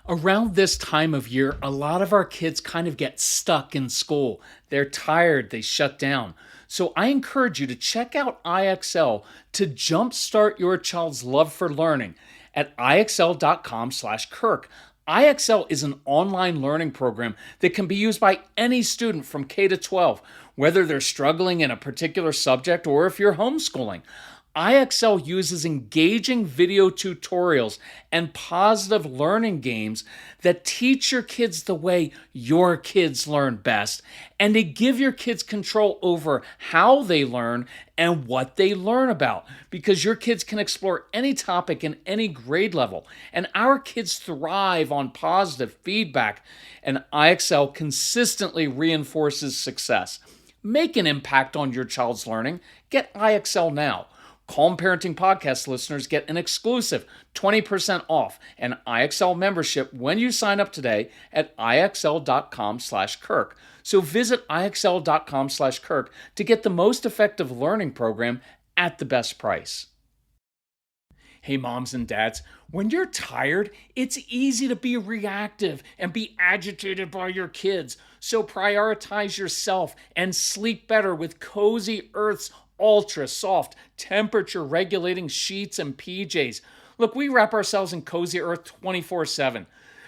Around this time of year, a lot of our kids kind of get stuck in school. They're tired, they shut down. So I encourage you to check out IXL to jumpstart your child's love for learning at ixl.com/Kirk. IXL is an online learning program that can be used by any student from K to 12, whether they're struggling in a particular subject or if you're homeschooling. IXL uses engaging video tutorials and positive learning games that teach your kids the way your kids learn best and to give your kids control over how they learn and what they learn about, because your kids can explore any topic in any grade level. And our kids thrive on positive feedback, and IXL consistently reinforces success. Make an impact on your child's learning. Get IXL now. Calm Parenting Podcast listeners get an exclusive 20% off an IXL membership when you sign up today at ixl.com/Kirk. So visit ixl.com/Kirk to get the most effective learning program at the best price. Hey, moms and dads, when you're tired, it's easy to be reactive and be agitated by your kids. So prioritize yourself and sleep better with Cozy Earth's ultra soft, temperature regulating sheets and PJs. Look, we wrap ourselves in Cozy Earth 24/7.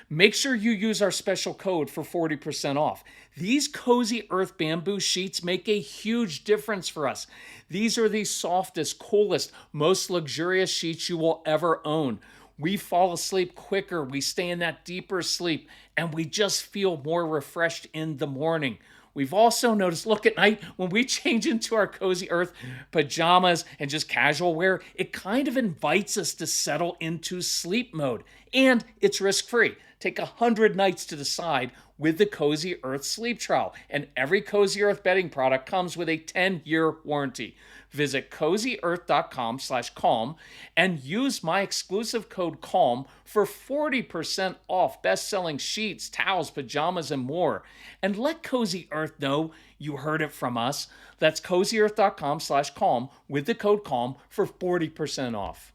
Make sure you use our special code for 40% off. These Cozy Earth bamboo sheets make a huge difference for us. These are the softest, coolest, most luxurious sheets you will ever own. We fall asleep quicker, we stay in that deeper sleep, and we just feel more refreshed in the morning. We've also noticed, look, at night, when we change into our Cozy Earth pajamas and just casual wear, it kind of invites us to settle into sleep mode. And it's risk-free. Take 100 nights to decide with the Cozy Earth sleep trial. And every Cozy Earth bedding product comes with a 10-year warranty. Visit CozyEarth.com/Calm and use my exclusive code CALM for 40% off best-selling sheets, towels, pajamas, and more. And let Cozy Earth know you heard it from us. That's CozyEarth.com/Calm with the code CALM for 40% off.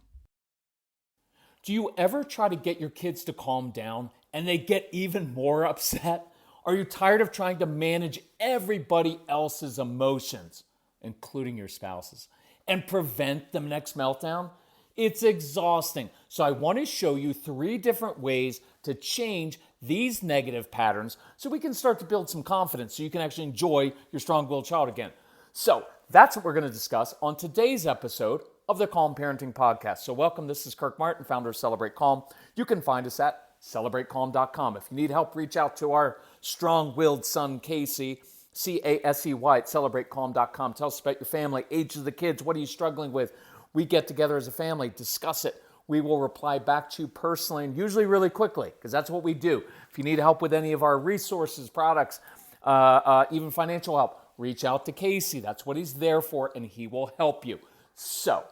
Do you ever try to get your kids to calm down and they get even more upset? Are you tired of trying to manage everybody else's emotions, including your spouse's, and prevent the next meltdown? It's exhausting. So I want to show you 3 different ways to change these negative patterns so we can start to build some confidence so you can actually enjoy your strong-willed child again. So that's what we're going to discuss on today's episode of the Calm Parenting Podcast. So welcome, this is Kirk Martin, founder of Celebrate Calm. You can find us at celebratecalm.com. If you need help, reach out to our strong-willed son, Casey, CASEY at celebratecalm.com. Tell us about your family, age of the kids, what are you struggling with? We get together as a family, discuss it. We will reply back to you personally and usually really quickly, because that's what we do. If you need help with any of our resources, products, even financial help, reach out to Casey. That's what he's there for, and he will help you. So,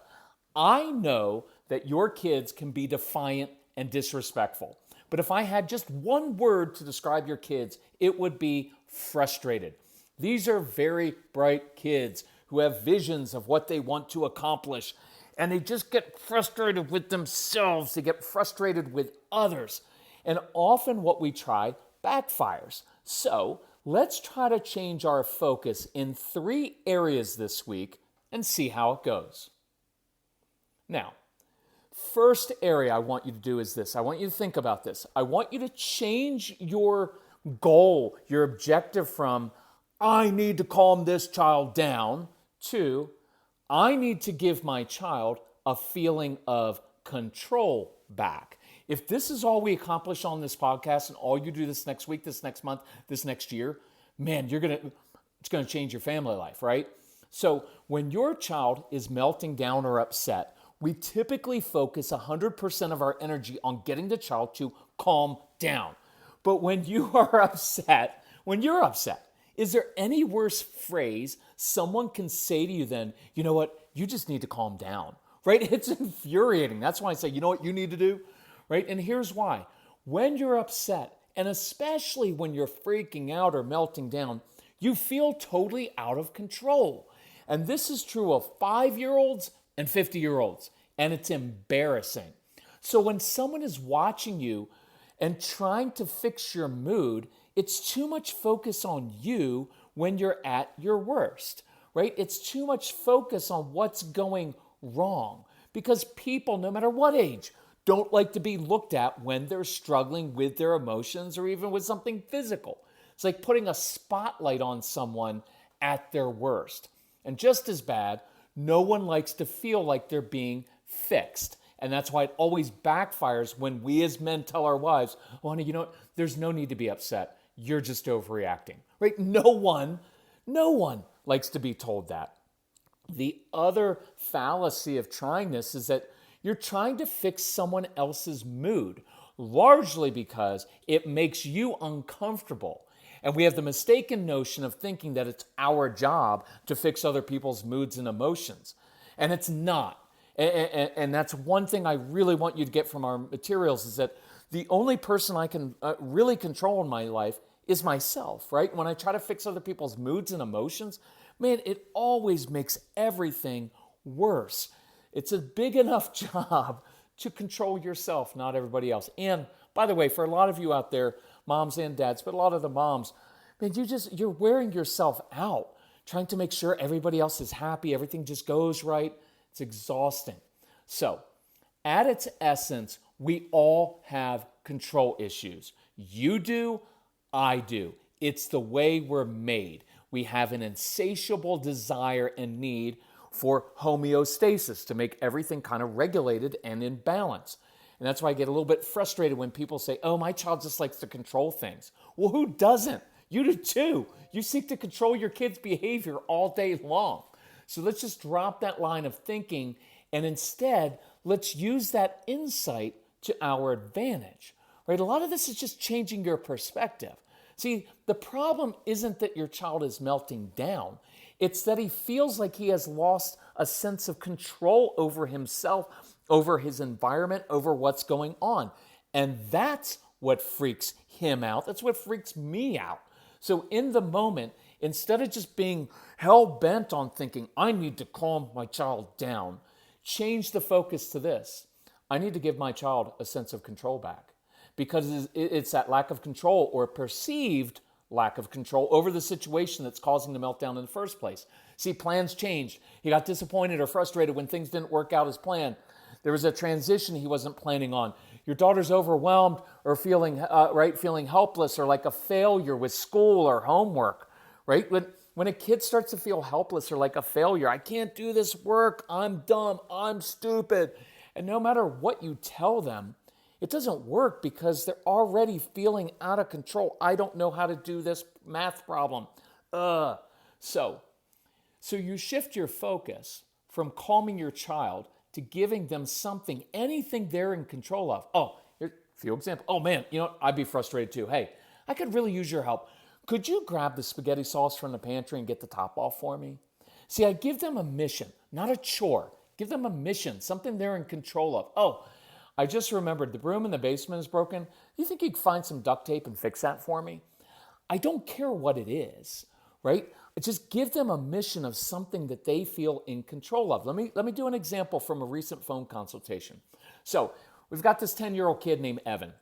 I know that your kids can be defiant and disrespectful. But if I had just one word to describe your kids, it would be frustrated. These are very bright kids who have visions of what they want to accomplish, and they just get frustrated with themselves. They get frustrated with others. And often what we try backfires. So let's try to change our focus in 3 areas this week and see how it goes. Now, first area I want you to do is this. I want you to think about this. I want you to change your goal, your objective from, I need to calm this child down, to, I need to give my child a feeling of control back. If this is all we accomplish on this podcast and all you do this next week, this next month, this next year, man, it's going to change your family life, right? So when your child is melting down or upset, we typically focus 100% of our energy on getting the child to calm down. But when you are upset, when you're upset, is there any worse phrase someone can say to you than, you know what, you just need to calm down, right? It's infuriating. That's why I say, you know what you need to do, right? And here's why. When you're upset, and especially when you're freaking out or melting down, you feel totally out of control. And this is true of 5-year-olds and 50-year-olds, and it's embarrassing. So when someone is watching you and trying to fix your mood, it's too much focus on you when you're at your worst, right? It's too much focus on what's going wrong because people, no matter what age, don't like to be looked at when they're struggling with their emotions or even with something physical. It's like putting a spotlight on someone at their worst. And just as bad, no one likes to feel like they're being fixed. And that's why it always backfires when we as men tell our wives, oh, honey, you know what? There's no need to be upset. You're just overreacting, right? No one likes to be told that. The other fallacy of trying this is that you're trying to fix someone else's mood, largely because it makes you uncomfortable. And we have the mistaken notion of thinking that it's our job to fix other people's moods and emotions. And it's not. And that's one thing I really want you to get from our materials is that the only person I can really control in my life is myself, right? When I try to fix other people's moods and emotions, man, it always makes everything worse. It's a big enough job to control yourself, not everybody else. And by the way, for a lot of you out there, moms and dads, but a lot of the moms, man, you're wearing yourself out trying to make sure everybody else is happy, everything just goes right. It's exhausting. So, at its essence, we all have control issues. You do, I do. It's the way we're made. We have an insatiable desire and need for homeostasis to make everything kind of regulated and in balance. And that's why I get a little bit frustrated when people say, oh, my child just likes to control things. Well, who doesn't? You do too. You seek to control your kid's behavior all day long. So let's just drop that line of thinking and instead let's use that insight to our advantage, right? A lot of this is just changing your perspective. See, the problem isn't that your child is melting down. It's that he feels like he has lost a sense of control over himself, over his environment, over what's going on. And that's what freaks him out. That's what freaks me out. So in the moment, instead of just being hell-bent on thinking, I need to calm my child down, change the focus to this. I need to give my child a sense of control back because it's that lack of control or perceived lack of control over the situation that's causing the meltdown in the first place. See, plans changed. He got disappointed or frustrated when things didn't work out as planned. There was a transition he wasn't planning on. Your daughter's overwhelmed or feeling helpless or like a failure with school or homework, right? When a kid starts to feel helpless or like a failure, I can't do this work, I'm dumb, I'm stupid. And no matter what you tell them, it doesn't work because they're already feeling out of control. I don't know how to do this math problem. So you shift your focus from calming your child to giving them something, anything they're in control of. Oh, here's a few examples. Oh man, I'd be frustrated too. Hey, I could really use your help. Could you grab the spaghetti sauce from the pantry and get the top off for me? See, I give them a mission, not a chore. Give them a mission, something they're in control of. Oh, I just remembered the broom in the basement is broken. You think you could find some duct tape and fix that for me? I don't care what it is, right? Just give them a mission of something that they feel in control of. Let me do an example from a recent phone consultation. So we've got this 10-year-old kid named Evan,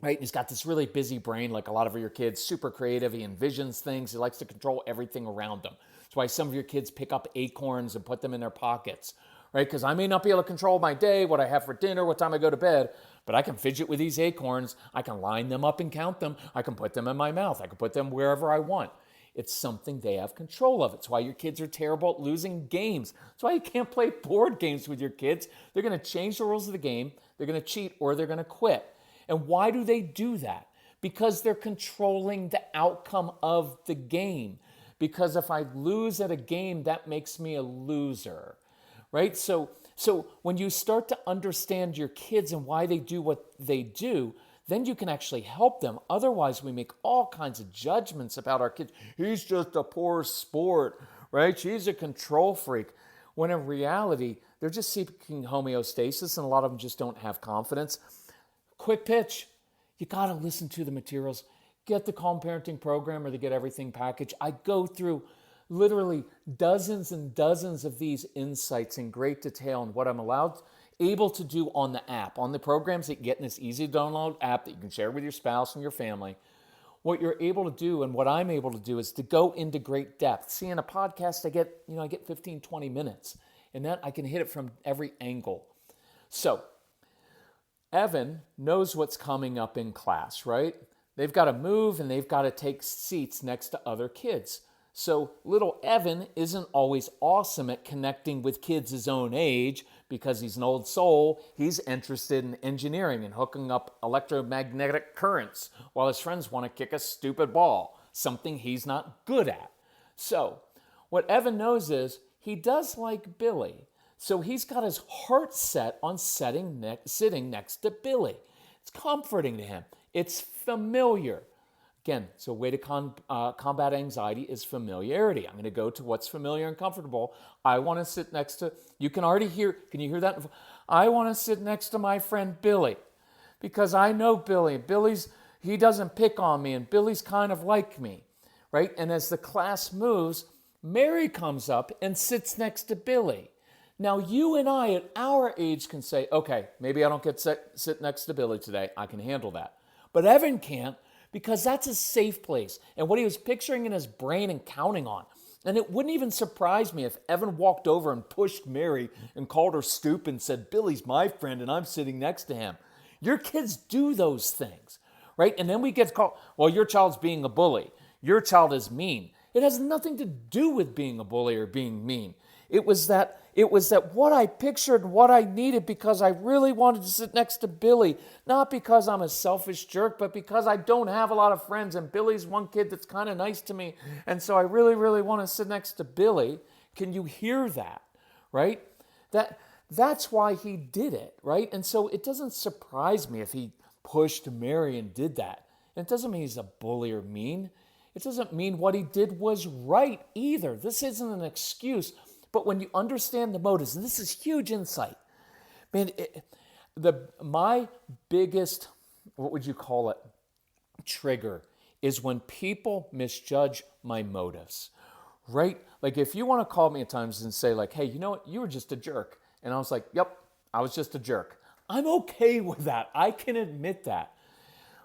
right? He's got this really busy brain like a lot of your kids, super creative. He envisions things. He likes to control everything around him. That's why some of your kids pick up acorns and put them in their pockets, right? Because I may not be able to control my day, what I have for dinner, what time I go to bed, but I can fidget with these acorns. I can line them up and count them. I can put them in my mouth. I can put them wherever I want. It's something they have control of. It's why your kids are terrible at losing games. It's why you can't play board games with your kids. They're going to change the rules of the game. They're going to cheat or they're going to quit. And why do they do that? Because they're controlling the outcome of the game. Because if I lose at a game, that makes me a loser, right? So when you start to understand your kids and why they do what they do, then you can actually help them. Otherwise, we make all kinds of judgments about our kids. He's just a poor sport, right? She's a control freak. When in reality, they're just seeking homeostasis, and a lot of them just don't have confidence. Quick pitch. You got to listen to the materials. Get the Calm Parenting program or the Get Everything package. I go through literally dozens and dozens of these insights in great detail and what I'm allowed able to do on the app, on the programs that you get in this easy to download app that you can share with your spouse and your family. What you're able to do and what I'm able to do is to go into great depth. See, in a podcast, I get 15, 20 minutes, and that I can hit it from every angle. So Evan knows what's coming up in class, right? They've got to move and they've got to take seats next to other kids. So little Evan isn't always awesome at connecting with kids his own age because he's an old soul. He's interested in engineering and hooking up electromagnetic currents while his friends want to kick a stupid ball, something he's not good at. So what Evan knows is he does like Billy. So he's got his heart set on sitting next to Billy. It's comforting to him. It's familiar. Again, so a way to combat anxiety is familiarity. I'm going to go to what's familiar and comfortable. I want to sit next to, you can already hear, can you hear that? I want to sit next to my friend Billy because I know Billy. He doesn't pick on me and Billy's kind of like me, right? And as the class moves, Mary comes up and sits next to Billy. Now, you and I at our age can say, okay, maybe I don't get to sit next to Billy today. I can handle that. But Evan can't because that's a safe place and what he was picturing in his brain and counting on. And it wouldn't even surprise me if Evan walked over and pushed Mary and called her stupid and said, Billy's my friend and I'm sitting next to him. Your kids do those things, right? And then we get called, well, your child's being a bully. Your child is mean. It has nothing to do with being a bully or being mean. It was that what I pictured and what I needed because I really wanted to sit next to Billy, not because I'm a selfish jerk, but because I don't have a lot of friends and Billy's one kid that's kind of nice to me. And so I really, really want to sit next to Billy. Can you hear that, right? That's why he did it, right? And so it doesn't surprise me if he pushed Mary and did that. And it doesn't mean he's a bully or mean. It doesn't mean what he did was right either. This isn't an excuse. But when you understand the motives, and this is huge insight, man, my biggest, what would you call it, trigger is when people misjudge my motives, right? Like if you want to call me at times and say like, hey, you know what, you were just a jerk. And I was like, yep, I was just a jerk. I'm okay with that. I can admit that.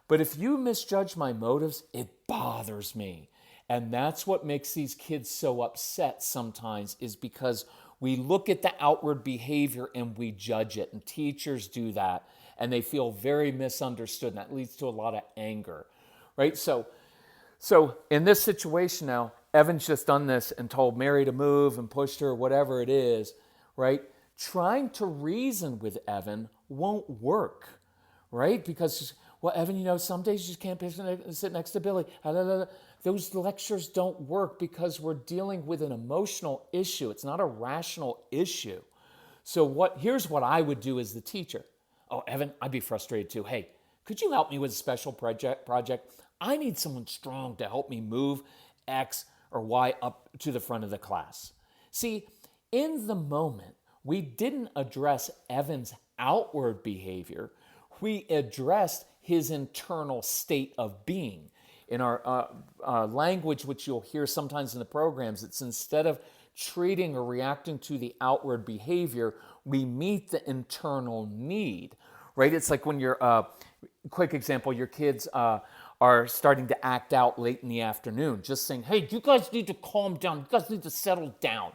But if you misjudge my motives, it bothers me. And that's what makes these kids so upset sometimes is because we look at the outward behavior and we judge it. And teachers do that. And they feel very misunderstood. And that leads to a lot of anger, right? So in this situation now, Evan's just done this and told Mary to move and pushed her, whatever it is, right? Trying to reason with Evan won't work, right? Because, well, Evan, some days you just can't sit next to Billy. Those lectures don't work because we're dealing with an emotional issue. It's not a rational issue. So here's what I would do as the teacher. Oh, Evan, I'd be frustrated too. Hey, could you help me with a special project? I need someone strong to help me move X or Y up to the front of the class. See, in the moment, we didn't address Evan's outward behavior. We addressed his internal state of being. In our language, which you'll hear sometimes in the programs, it's instead of treating or reacting to the outward behavior, we meet the internal need, right? It's like when you're, quick example, your kids are starting to act out late in the afternoon, just saying, hey, you guys need to calm down. You guys need to settle down.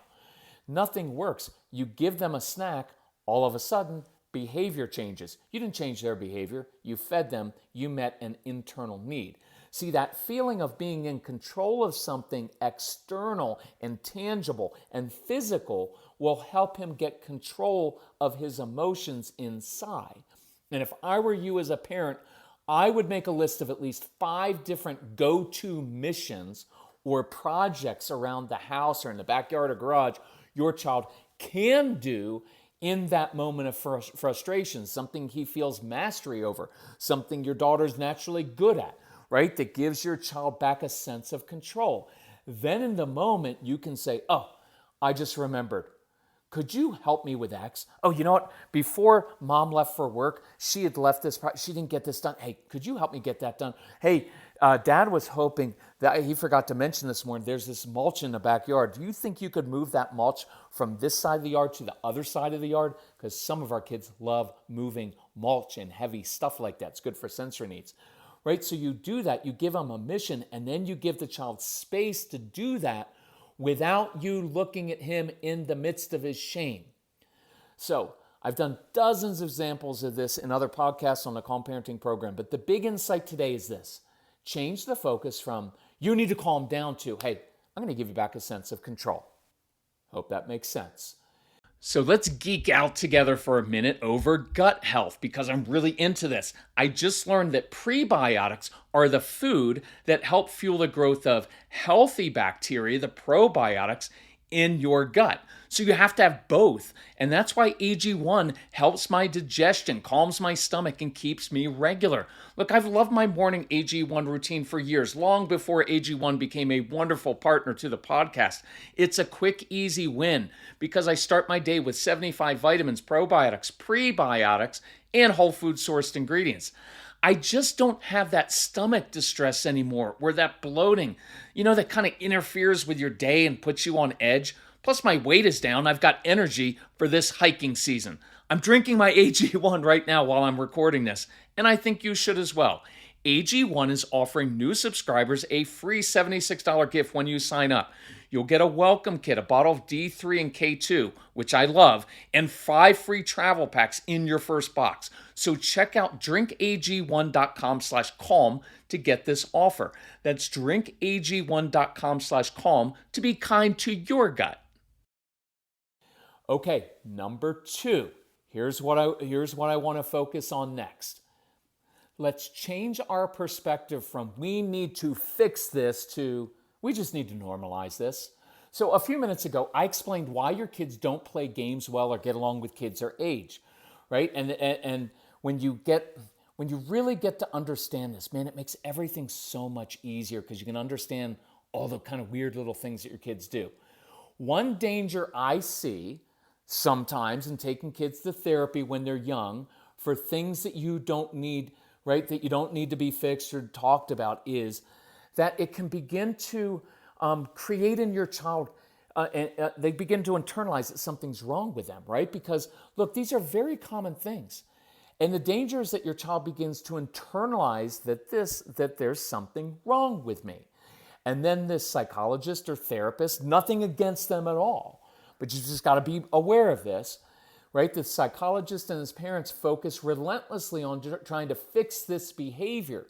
Nothing works. You give them a snack, all of a sudden, behavior changes. You didn't change their behavior. You fed them. You met an internal need. See, that feeling of being in control of something external and tangible and physical will help him get control of his emotions inside. And if I were you as a parent, I would make a list of at least 5 different go-to missions or projects around the house or in the backyard or garage your child can do in that moment of frustration, something he feels mastery over, something your daughter's naturally good at, right? That gives your child back a sense of control. Then in the moment, you can say, oh, I just remembered. could you help me with X? Oh, you know what? Before mom left for work, she had left this, she didn't get this done. Hey, could you help me get that done? Hey, dad was hoping that he forgot to mention this morning, there's this mulch in the backyard. Do you think you could move that mulch from this side of the yard to the other side of the yard? Because some of our kids love moving mulch and heavy stuff like that. It's good for sensory needs, right? So you do that, you give them a mission, and then you give the child space to do that without you looking at him in the midst of his shame. So I've done dozens of examples of this in other podcasts on the Calm Parenting program, but the big insight today is this. Change the focus from, you need to calm down, to, hey, I'm going to give you back a sense of control. Hope that makes sense. So let's geek out together for a minute over gut health, because I'm really into this. I just learned that prebiotics are the food that help fuel the growth of healthy bacteria, the probiotics, in your gut. So you have to have both. And that's why AG1 helps my digestion, calms my stomach, and keeps me regular. Look, I've loved my morning AG1 routine for years, long before AG1 became a wonderful partner to the podcast. It's a quick, easy win because I start my day with 75 vitamins, probiotics, prebiotics, and whole food sourced ingredients. I just don't have that stomach distress anymore, where that bloating, that kind of interferes with your day and puts you on edge. Plus my weight is down. I've got energy for this hiking season. I'm drinking my AG1 right now while I'm recording this, and I think you should as well. AG1 is offering new subscribers a free $76 gift when you sign up. You'll get a welcome kit, a bottle of D3 and K2, which I love, and 5 free travel packs in your first box. So check out drinkag1.com/calm to get this offer. That's drinkag1.com/calm to be kind to your gut. Okay, number 2. Here's what I want to focus on next. Let's change our perspective from we need to fix this to we just need to normalize this. So a few minutes ago, I explained why your kids don't play games well or get along with kids their age, right? And when you really get to understand this, man, it makes everything so much easier because you can understand all the kind of weird little things that your kids do. One danger I see sometimes in taking kids to therapy when they're young for things that you don't need, right, that you don't need to be fixed or talked about, is that it can begin to create in your child, they begin to internalize that something's wrong with them, right? Because, look, these are very common things. And the danger is that your child begins to internalize that there's something wrong with me. And then this psychologist or therapist, nothing against them at all, but you just got to be aware of this, right? The psychologist and his parents focus relentlessly on trying to fix this behavior.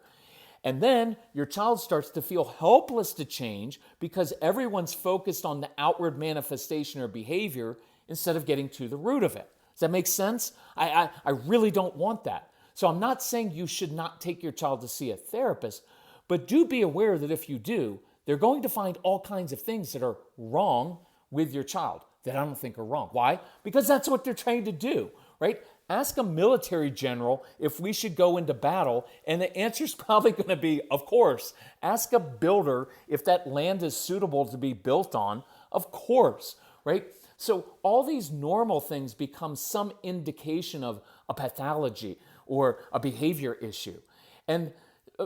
And then your child starts to feel helpless to change because everyone's focused on the outward manifestation or behavior instead of getting to the root of it. Does that make sense? I really don't want that. So I'm not saying you should not take your child to see a therapist, but do be aware that if you do, they're going to find all kinds of things that are wrong with your child that I don't think are wrong. Why? Because that's what they're trying to do, right? Ask a military general if we should go into battle, and the answer is probably going to be, of course. Ask a builder if that land is suitable to be built on, of course, right? So all these normal things become some indication of a pathology or a behavior issue. And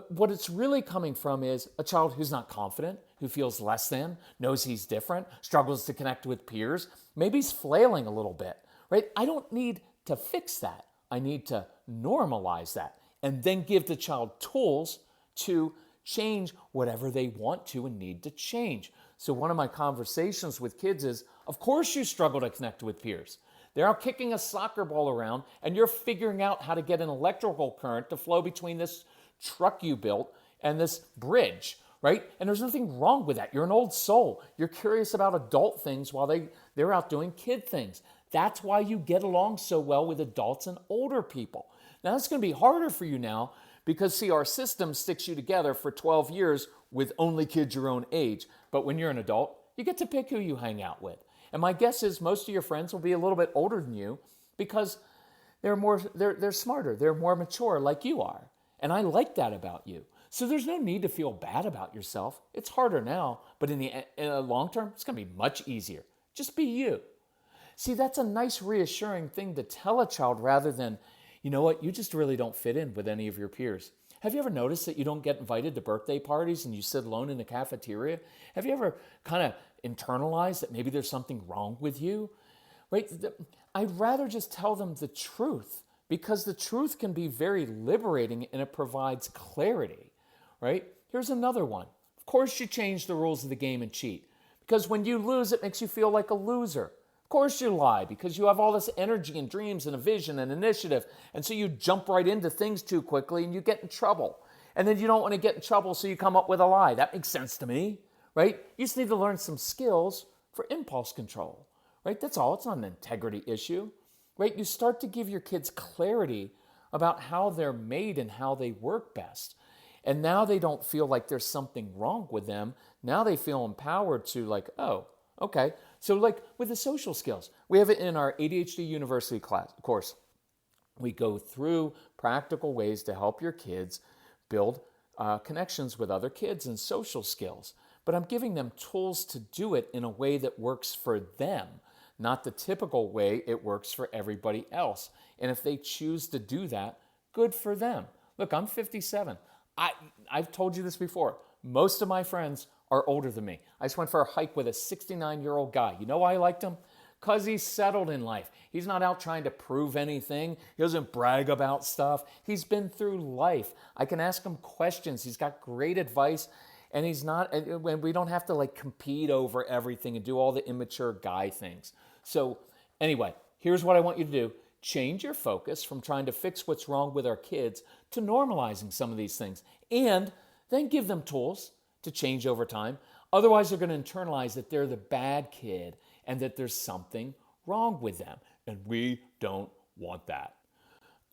what it's really coming from is a child who's not confident, who feels less than, knows he's different, struggles to connect with peers, maybe he's flailing a little bit, right? I don't need to fix that. I need to normalize that and then give the child tools to change whatever they want to and need to change. So one of my conversations with kids is, of course you struggle to connect with peers. They're out kicking a soccer ball around and you're figuring out how to get an electrical current to flow between this truck you built and this bridge, right? And there's nothing wrong with that. You're an old soul. You're curious about adult things while they're out doing kid things. That's why you get along so well with adults and older people. Now, it's going to be harder for you now because, see, our system sticks you together for 12 years with only kids your own age. But when you're an adult, you get to pick who you hang out with. And my guess is most of your friends will be a little bit older than you because they're smarter, they're more mature like you are. And I like that about you. So there's no need to feel bad about yourself. It's harder now, but in the long term, it's going to be much easier. Just be you. See, that's a nice reassuring thing to tell a child rather than, you know what, you just really don't fit in with any of your peers. Have you ever noticed that you don't get invited to birthday parties and you sit alone in the cafeteria? Have you ever kind of internalized that maybe there's something wrong with you? Right? I'd rather just tell them the truth because the truth can be very liberating and it provides clarity, right? Here's another one. Of course you change the rules of the game and cheat because when you lose, it makes you feel like a loser. Of course you lie because you have all this energy and dreams and a vision and initiative. And so you jump right into things too quickly and you get in trouble. And then you don't want to get in trouble, so you come up with a lie. That makes sense to me, right? You just need to learn some skills for impulse control, right? That's all. It's not an integrity issue, right? You start to give your kids clarity about how they're made and how they work best. And now they don't feel like there's something wrong with them. Now they feel empowered to like, oh, okay. So like with the social skills, we have it in our ADHD University class course. We go through practical ways to help your kids build connections with other kids and social skills. But I'm giving them tools to do it in a way that works for them, not the typical way it works for everybody else. And if they choose to do that, good for them. Look, I'm 57. I've told you this before. Most of my friends are older than me. I just went for a hike with a 69-year-old guy. You know why I liked him? Because he's settled in life. He's not out trying to prove anything. He doesn't brag about stuff. He's been through life. I can ask him questions. He's got great advice. And he's not, when we don't have to like compete over everything and do all the immature guy things. So anyway, here's what I want you to do. Change your focus from trying to fix what's wrong with our kids to normalizing some of these things. And then give them tools to change over time. Otherwise, they're going to internalize that they're the bad kid and that there's something wrong with them. And we don't want that.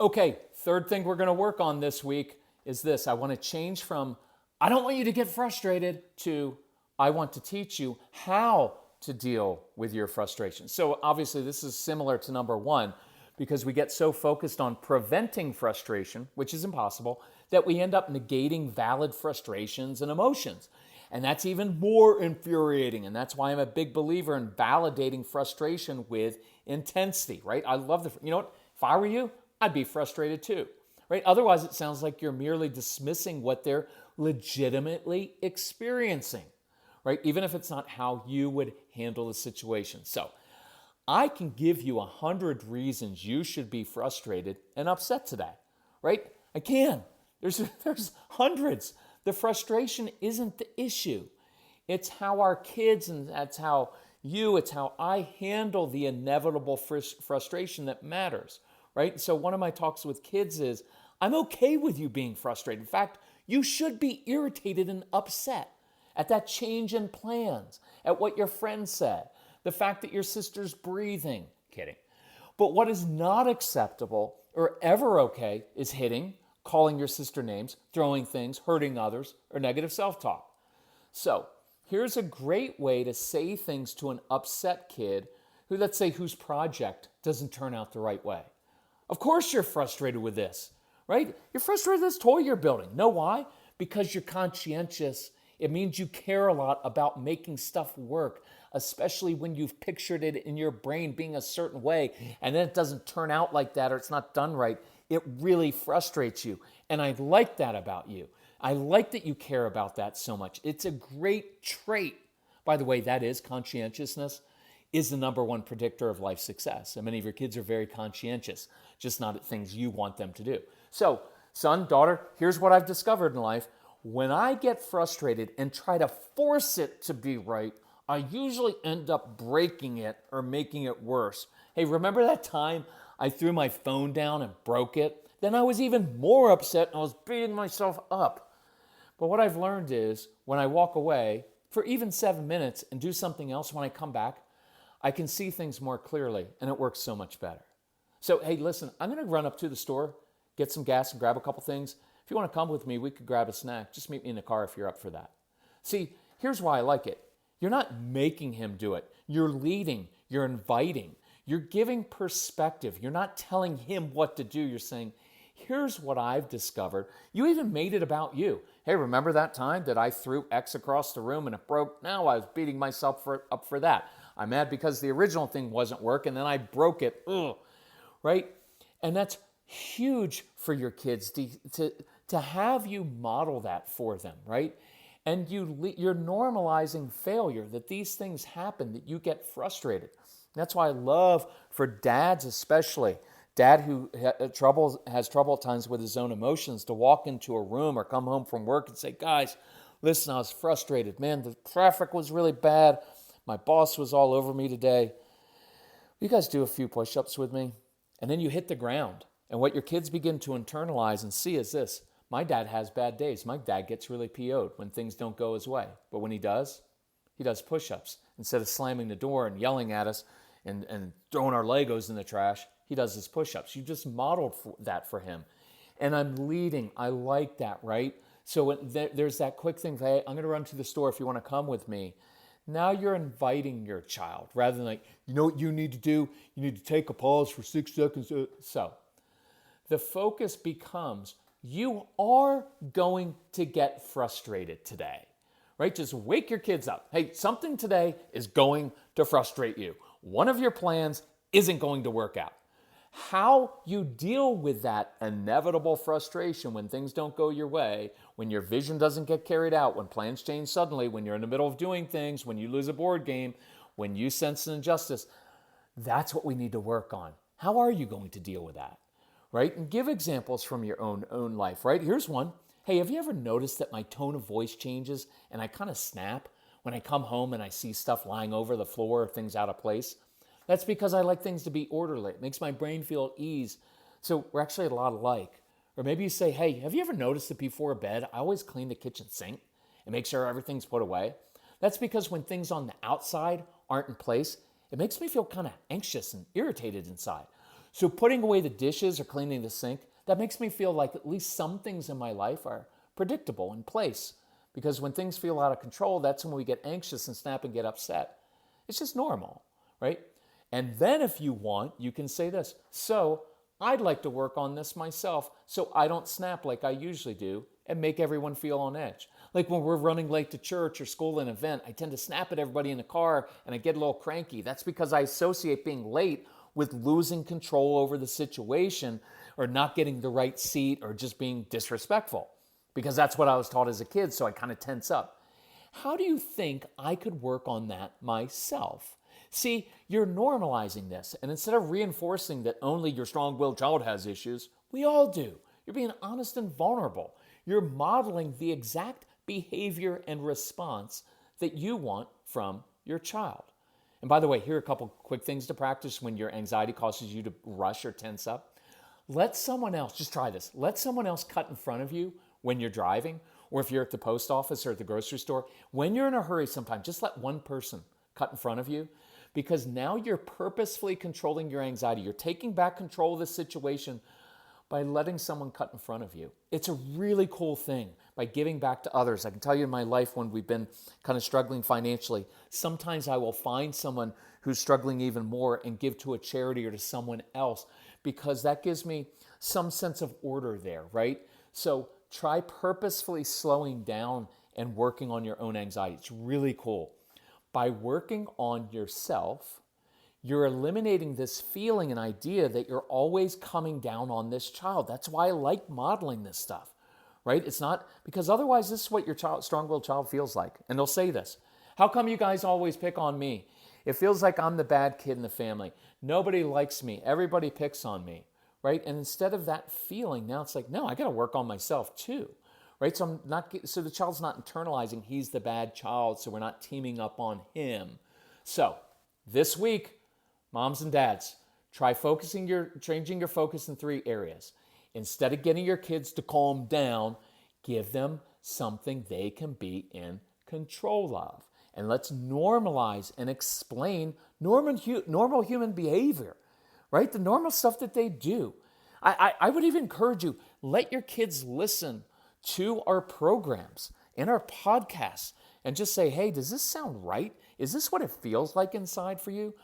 Okay, third thing we're going to work on this week is this. I want to change from, I don't want you to get frustrated to, I want to teach you how to deal with your frustration. So obviously this is similar to number one, because we get so focused on preventing frustration, which is impossible, that we end up negating valid frustrations and emotions. And that's even more infuriating. And that's why I'm a big believer in validating frustration with intensity, right? I love you know what? If I were you, I'd be frustrated too, right? Otherwise, it sounds like you're merely dismissing what they're legitimately experiencing, right? Even if it's not how you would handle the situation. So I can give you 100 reasons you should be frustrated and upset today, right? I can. There's hundreds. The frustration isn't the issue. It's how our kids, and it's how I handle the inevitable frustration that matters, right? So one of my talks with kids is, I'm okay with you being frustrated. In fact, you should be irritated and upset at that change in plans, at what your friend said, the fact that your sister's breathing. Kidding. But what is not acceptable or ever okay is hitting, calling your sister names, throwing things, hurting others, or negative self-talk. So here's a great way to say things to an upset kid who, let's say, whose project doesn't turn out the right way. Of course you're frustrated with this, right? You're frustrated with this toy you're building. Know why? Because you're conscientious. It means you care a lot about making stuff work, especially when you've pictured it in your brain being a certain way, and then it doesn't turn out like that or it's not done right. It really frustrates you. And I like that about you. I like that you care about that so much. It's a great trait. By the way, that is conscientiousness is the number one predictor of life success. And many of your kids are very conscientious, just not at things you want them to do. So, son, daughter, here's what I've discovered in life. When I get frustrated and try to force it to be right, I usually end up breaking it or making it worse. Hey, remember that time I threw my phone down and broke it? Then I was even more upset and I was beating myself up. But what I've learned is when I walk away for even 7 minutes and do something else, when I come back, I can see things more clearly and it works so much better. So, hey, listen, I'm going to run up to the store, get some gas and grab a couple things. If you want to come with me, we could grab a snack. Just meet me in the car if you're up for that. See, here's why I like it. You're not making him do it. You're leading. You're inviting. You're giving perspective. You're not telling him what to do. You're saying, here's what I've discovered. You even made it about you. Hey, remember that time that I threw X across the room and it broke? Now I was beating myself up for that. I'm mad because the original thing wasn't working, and then I broke it. Ugh. Right? And that's huge for your kids to have you model that for them, right? And you're normalizing failure, that these things happen, that you get frustrated. That's why I love, for dads especially, dad who has trouble at times with his own emotions, to walk into a room or come home from work and say, guys, listen, I was frustrated. Man, the traffic was really bad. My boss was all over me today. Will you guys do a few push-ups with me? And then you hit the ground. And what your kids begin to internalize and see is this: my dad has bad days. My dad gets really PO'd when things don't go his way. But when he does push-ups. Instead of slamming the door and yelling at us and throwing our Legos in the trash, he does his push-ups. You just modeled that for him. And I'm leading. I like that, right? So there's that quick thing, hey, I'm going to run to the store if you want to come with me. Now you're inviting your child rather than like, you know what you need to do? You need to take a pause for 6 seconds. So the focus becomes, you are going to get frustrated today, right? Just wake your kids up. Hey, something today is going to frustrate you. One of your plans isn't going to work out. How you deal with that inevitable frustration when things don't go your way, when your vision doesn't get carried out, when plans change suddenly, when you're in the middle of doing things, when you lose a board game, when you sense an injustice, that's what we need to work on. How are you going to deal with that, right? And give examples from your own life, right? Here's one. Hey, have you ever noticed that my tone of voice changes and I kind of snap when I come home and I see stuff lying over the floor or things out of place? That's because I like things to be orderly. It makes my brain feel at ease. So we're actually a lot alike. Or maybe you say, hey, have you ever noticed that before bed, I always clean the kitchen sink and make sure everything's put away? That's because when things on the outside aren't in place, it makes me feel kind of anxious and irritated inside. So putting away the dishes or cleaning the sink, that makes me feel like at least some things in my life are predictable, in place. Because when things feel out of control, that's when we get anxious and snap and get upset. It's just normal, right? And then if you want, you can say this: so I'd like to work on this myself so I don't snap like I usually do and make everyone feel on edge. Like when we're running late to church or school, an event, I tend to snap at everybody in the car and I get a little cranky. That's because I associate being late with losing control over the situation or not getting the right seat or just being disrespectful, because that's what I was taught as a kid, so I kind of tense up. How do you think I could work on that myself? See, you're normalizing this, and instead of reinforcing that only your strong-willed child has issues, we all do. You're being honest and vulnerable. You're modeling the exact behavior and response that you want from your child. And by the way, here are a couple quick things to practice when your anxiety causes you to rush or tense up. Let someone else, just try this, let someone else cut in front of you when you're driving, or if you're at the post office or at the grocery store. When you're in a hurry sometimes, just let one person cut in front of you, because now you're purposefully controlling your anxiety. You're taking back control of the situation by letting someone cut in front of you. It's a really cool thing by giving back to others. I can tell you in my life when we've been kind of struggling financially, sometimes I will find someone who's struggling even more and give to a charity or to someone else, because that gives me some sense of order there, right? So try purposefully slowing down and working on your own anxiety. It's really cool. By working on yourself, you're eliminating this feeling and idea that you're always coming down on this child. That's why I like modeling this stuff, right? It's not, because otherwise this is what your strong-willed child feels like. And they'll say this: how come you guys always pick on me? It feels like I'm the bad kid in the family. Nobody likes me. Everybody picks on me, right? And instead of that feeling, now it's like, no, I got to work on myself too. Right? So the child's not internalizing he's the bad child, so we're not teaming up on him. So this week, moms and dads, try changing your focus in 3 areas. Instead of getting your kids to calm down, give them something they can be in control of. And let's normalize and explain normal human behavior, right? The normal stuff that they do. I would even encourage you, let your kids listen to our programs and our podcasts and just say, hey, does this sound right? Is this what it feels like inside for you?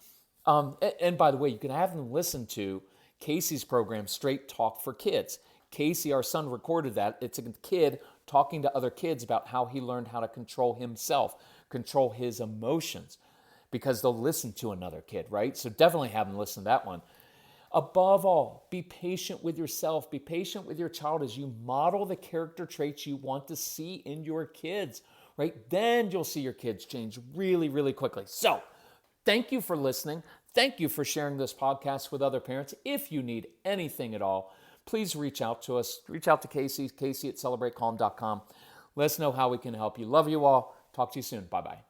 And by the way, you can have them listen to Casey's program, Straight Talk for Kids. Casey, our son, recorded that. It's a kid talking to other kids about how he learned how to control himself, control his emotions. because they'll listen to another kid, right? So definitely have them listen to that one. Above all, be patient with yourself. Be patient with your child as you model the character traits you want to see in your kids, right? Then you'll see your kids change really, really quickly. So, thank you for listening. Thank you for sharing this podcast with other parents. If you need anything at all, please reach out to us. Reach out to Casey at celebratecalm.com. Let us know how we can help you. Love you all. Talk to you soon. Bye-bye.